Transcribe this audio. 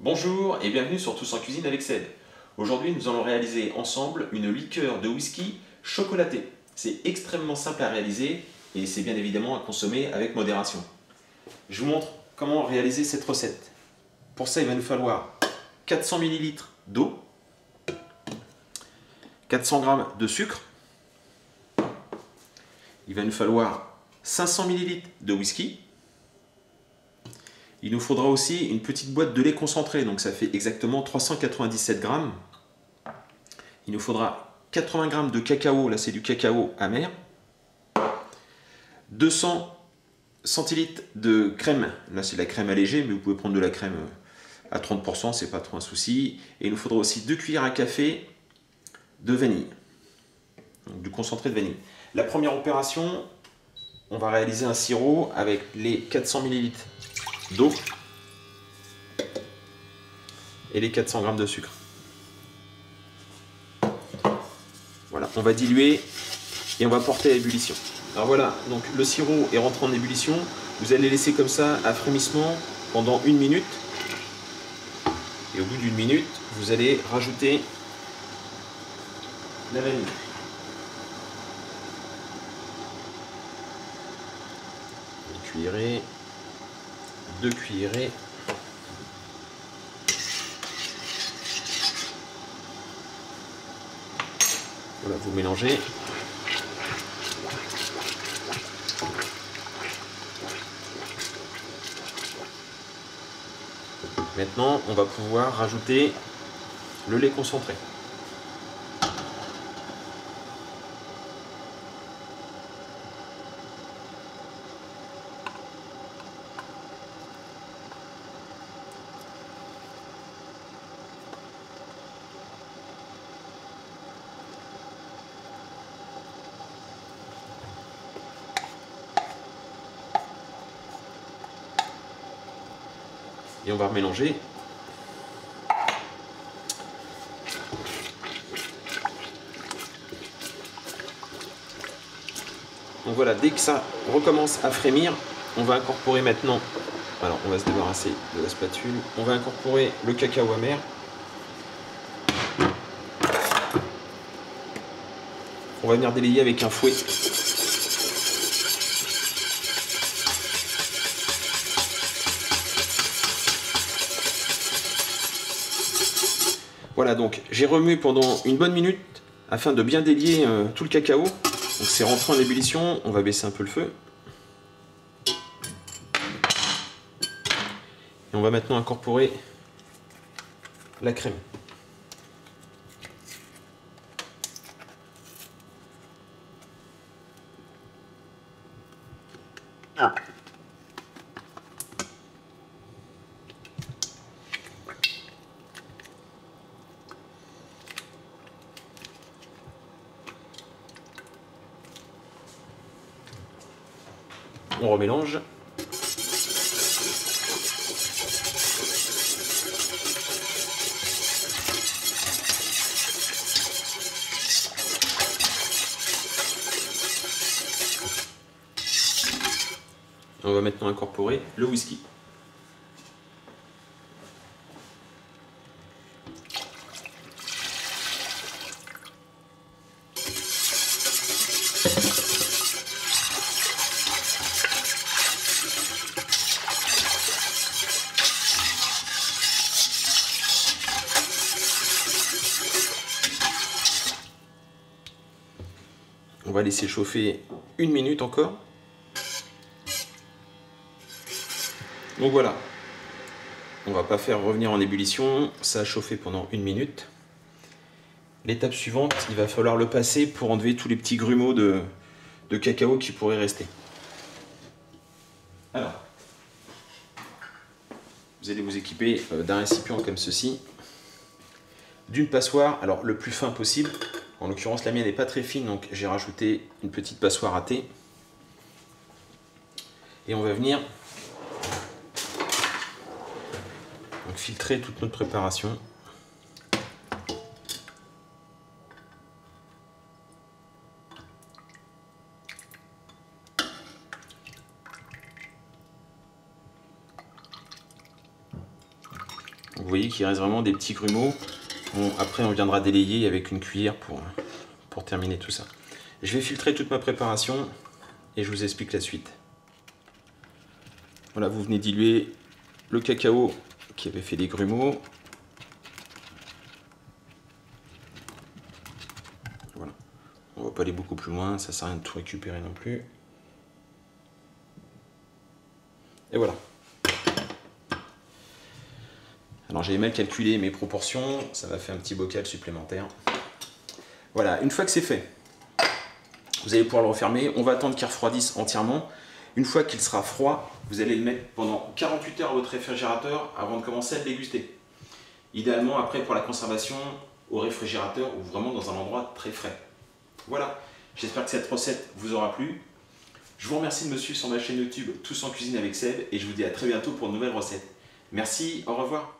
Bonjour et bienvenue sur Tous en Cuisine avec Ced. Aujourd'hui, nous allons réaliser ensemble une liqueur de whisky chocolatée. C'est extrêmement simple à réaliser et c'est bien évidemment à consommer avec modération. Je vous montre comment réaliser cette recette. Pour ça, il va nous falloir 400 ml d'eau, 400 g de sucre, il va nous falloir 500 ml de whisky. Il nous faudra aussi une petite boîte de lait concentré, donc ça fait exactement 397 grammes. Il nous faudra 80 grammes de cacao, là c'est du cacao amer. 200 centilitres de crème, là c'est la crème allégée, mais vous pouvez prendre de la crème à 30%, c'est pas trop un souci. Et il nous faudra aussi 2 cuillères à café de vanille, donc du concentré de vanille. La première opération, on va réaliser un sirop avec les 400 ml d'eau et les 400 g de sucre. Voilà, on va diluer et on va porter à ébullition. Alors voilà, donc le sirop est rentré en ébullition. Vous allez laisser comme ça à frémissement pendant 1 minute. Et au bout d'une minute, vous allez rajouter la vanille. Une cuillerée, 2 cuillerées. Voilà, vous mélangez. Maintenant, on va pouvoir rajouter le lait concentré. Et on va mélanger. Donc voilà, dès que ça recommence à frémir, on va incorporer maintenant, alors on va se débarrasser de la spatule, on va incorporer le cacao amer. On va venir délayer avec un fouet. Voilà, donc j'ai remué pendant une bonne minute afin de bien délier tout le cacao. Donc c'est rentré en ébullition, on va baisser un peu le feu. Et on va maintenant incorporer la crème. Ah. On remélange. On va maintenant incorporer le whisky. On va laisser chauffer 1 minute encore. Donc voilà, on va pas faire revenir en ébullition, ça a chauffé pendant 1 minute. L'étape suivante, il va falloir le passer pour enlever tous les petits grumeaux de cacao qui pourraient rester. Alors, vous allez vous équiper d'un récipient comme ceci, d'une passoire, alors le plus fin possible. En l'occurrence, la mienne n'est pas très fine, donc j'ai rajouté une petite passoire à thé. Et on va venir donc filtrer toute notre préparation. vous voyez qu'il reste vraiment des petits grumeaux. Bon, après, on viendra délayer avec une cuillère pour terminer tout ça. Je vais filtrer toute ma préparation et je vous explique la suite. Voilà, vous venez diluer le cacao qui avait fait des grumeaux. Voilà. On va pas aller beaucoup plus loin, ça sert à rien de tout récupérer non plus. Et voilà. Alors j'avais mal calculé mes proportions, ça m'a fait un petit bocal supplémentaire. Voilà, une fois que c'est fait, vous allez pouvoir le refermer. On va attendre qu'il refroidisse entièrement. Une fois qu'il sera froid, vous allez le mettre pendant 48 heures à votre réfrigérateur avant de commencer à le déguster. Idéalement, après, pour la conservation, au réfrigérateur ou vraiment dans un endroit très frais. Voilà, j'espère que cette recette vous aura plu. Je vous remercie de me suivre sur ma chaîne YouTube Tous en cuisine avec Seb et je vous dis à très bientôt pour une nouvelle recette. Merci, au revoir.